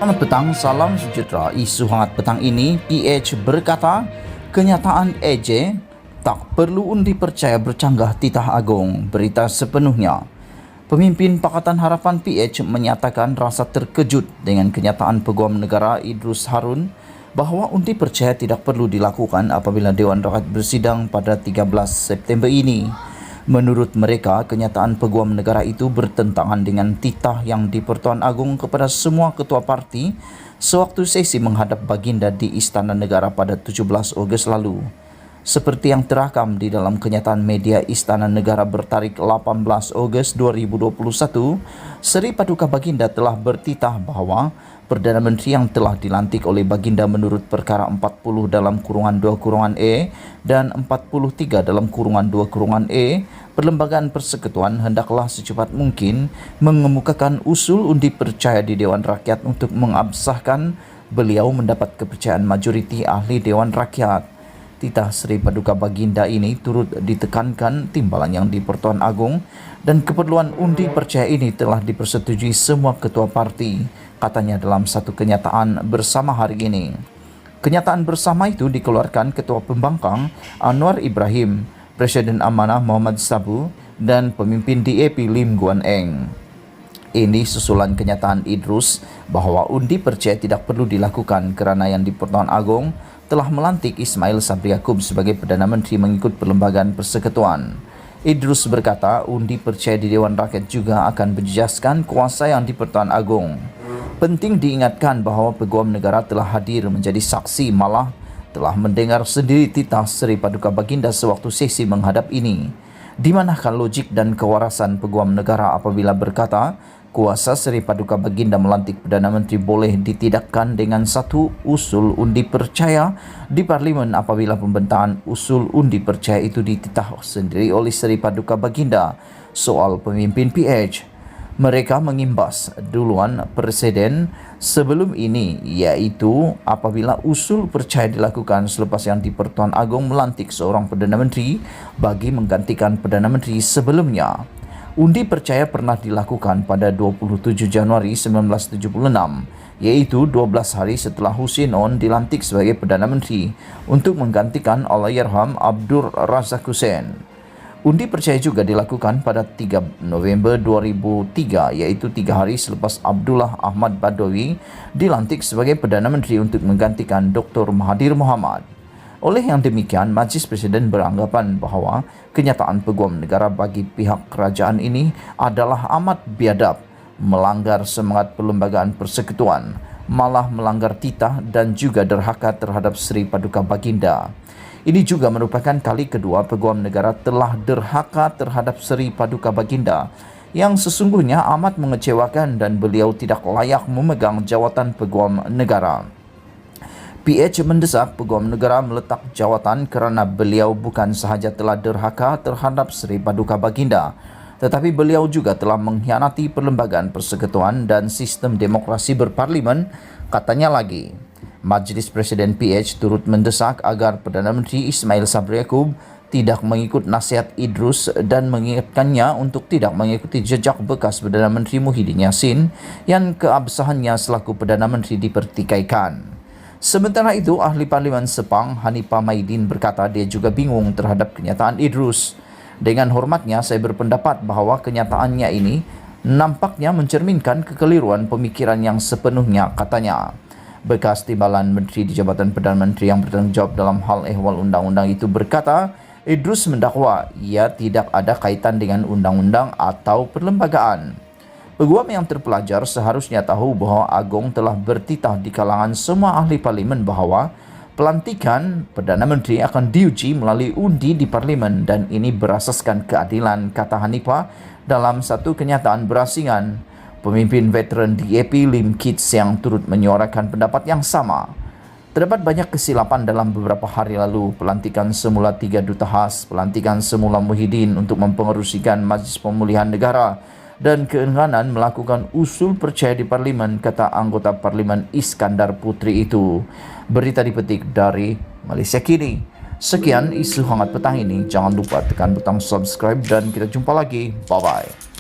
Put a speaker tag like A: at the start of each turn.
A: Selamat petang, salam sejahtera. Isu hangat petang ini, PH berkata, kenyataan EJ tak perlu undi percaya bercanggah titah agung. Berita sepenuhnya. Pemimpin Pakatan Harapan PH menyatakan rasa terkejut dengan kenyataan Peguam Negara Idrus Harun bahawa undi percaya tidak perlu dilakukan apabila Dewan Rakyat bersidang pada 13 September ini. Menurut mereka, kenyataan Peguam Negara itu bertentangan dengan titah yang di-Pertuan Agong kepada semua ketua parti sewaktu sesi menghadap baginda di Istana Negara pada 17 Ogos lalu. Seperti yang terakam di dalam kenyataan media Istana Negara bertarikh 18 Ogos 2021, Seri Paduka Baginda telah bertitah bahawa Perdana Menteri yang telah dilantik oleh Baginda menurut Perkara 40 dalam kurungan 2 kurungan E dan 43 dalam kurungan 2 kurungan E, Perlembagaan Persekutuan hendaklah secepat mungkin mengemukakan usul undi percaya di Dewan Rakyat untuk mengabsahkan beliau mendapat kepercayaan majoriti ahli Dewan Rakyat. Titah Seri Paduka Baginda ini turut ditekankan timbalan yang di-Pertuan Agong dan keperluan undi percaya ini telah dipersetujui semua ketua parti, katanya dalam satu kenyataan bersama hari ini. Kenyataan bersama itu dikeluarkan Ketua Pembangkang Anwar Ibrahim, Presiden Amanah Muhammad Sabu dan pemimpin DAP Lim Guan Eng. Ini susulan kenyataan Idrus bahawa undi percaya tidak perlu dilakukan kerana yang di-Pertuan Agong telah melantik Ismail Sabri Yaakob sebagai Perdana Menteri mengikut Perlembagaan Persekutuan. Idrus berkata undi percaya di Dewan Rakyat juga akan berjejaskan kuasa yang di-Pertuan Agong. Penting diingatkan bahawa Peguam Negara telah hadir menjadi saksi, malah telah mendengar sendiri titah Seri Paduka Baginda sewaktu sesi menghadap ini. Di manakah logik dan kewarasan Peguam Negara apabila berkata kuasa Seri Paduka Baginda melantik Perdana Menteri boleh ditidakkan dengan satu usul undi percaya di Parlimen apabila pembentahan usul undi percaya itu dititah sendiri oleh Seri Paduka Baginda? Soal pemimpin PH. Mereka mengimbas duluan Presiden sebelum ini, iaitu apabila usul percaya dilakukan selepas yang di-Pertuan Agong melantik seorang Perdana Menteri bagi menggantikan Perdana Menteri sebelumnya. Undi percaya pernah dilakukan pada 27 Januari 1976, iaitu 12 hari setelah Hussein On dilantik sebagai Perdana Menteri untuk menggantikan Allahyarham Abdur Razak Hussain. Undi percaya juga dilakukan pada 3 November 2003, iaitu 3 hari selepas Abdullah Ahmad Badawi dilantik sebagai Perdana Menteri untuk menggantikan Dr. Mahathir Mohamad. Oleh yang demikian, Majlis Presiden beranggapan bahawa kenyataan Peguam Negara bagi pihak kerajaan ini adalah amat biadab, melanggar semangat Perlembagaan Persekutuan, malah melanggar titah dan juga derhaka terhadap Seri Paduka Baginda. Ini juga merupakan kali kedua Peguam Negara telah derhaka terhadap Seri Paduka Baginda yang sesungguhnya amat mengecewakan dan beliau tidak layak memegang jawatan Peguam Negara. PH mendesak Peguam Negara meletak jawatan kerana beliau bukan sahaja telah derhaka terhadap Seri Paduka Baginda, tetapi beliau juga telah mengkhianati Perlembagaan Persekutuan dan sistem demokrasi berparlimen, katanya lagi. Majlis Presiden PH turut mendesak agar Perdana Menteri Ismail Sabri Yaakob tidak mengikut nasihat Idrus dan mengingatkannya untuk tidak mengikuti jejak bekas Perdana Menteri Muhyiddin Yassin yang keabsahannya selaku Perdana Menteri dipertikaikan. Sementara itu, Ahli Parlimen Sepang Hanifah Maidin berkata dia juga bingung terhadap kenyataan Idrus. Dengan hormatnya, saya berpendapat bahawa kenyataannya ini nampaknya mencerminkan kekeliruan pemikiran yang sepenuhnya, katanya. Bekas timbalan Menteri di Jabatan Perdana Menteri yang bertanggungjawab dalam hal ehwal undang-undang itu berkata, Idrus mendakwa ia tidak ada kaitan dengan undang-undang atau perlembagaan. Peguam yang terpelajar seharusnya tahu bahawa Agong telah bertitah di kalangan semua ahli parlimen bahawa pelantikan Perdana Menteri akan diuji melalui undi di parlimen dan ini berasaskan keadilan, kata Hanifah dalam satu kenyataan berasingan. Pemimpin veteran DAP Lim Kit Siang turut menyuarakan pendapat yang sama. Terdapat banyak kesilapan dalam beberapa hari lalu. Pelantikan semula 3 duta khas, pelantikan semula Muhyiddin untuk mempengerusikan Majlis Pemulihan Negara dan keengganan melakukan usul percaya di Parlimen, kata anggota Parlimen Iskandar Putri itu. Berita dipetik dari Malaysia Kini. Sekian isu hangat petang ini. Jangan lupa tekan butang subscribe dan kita jumpa lagi. Bye-bye.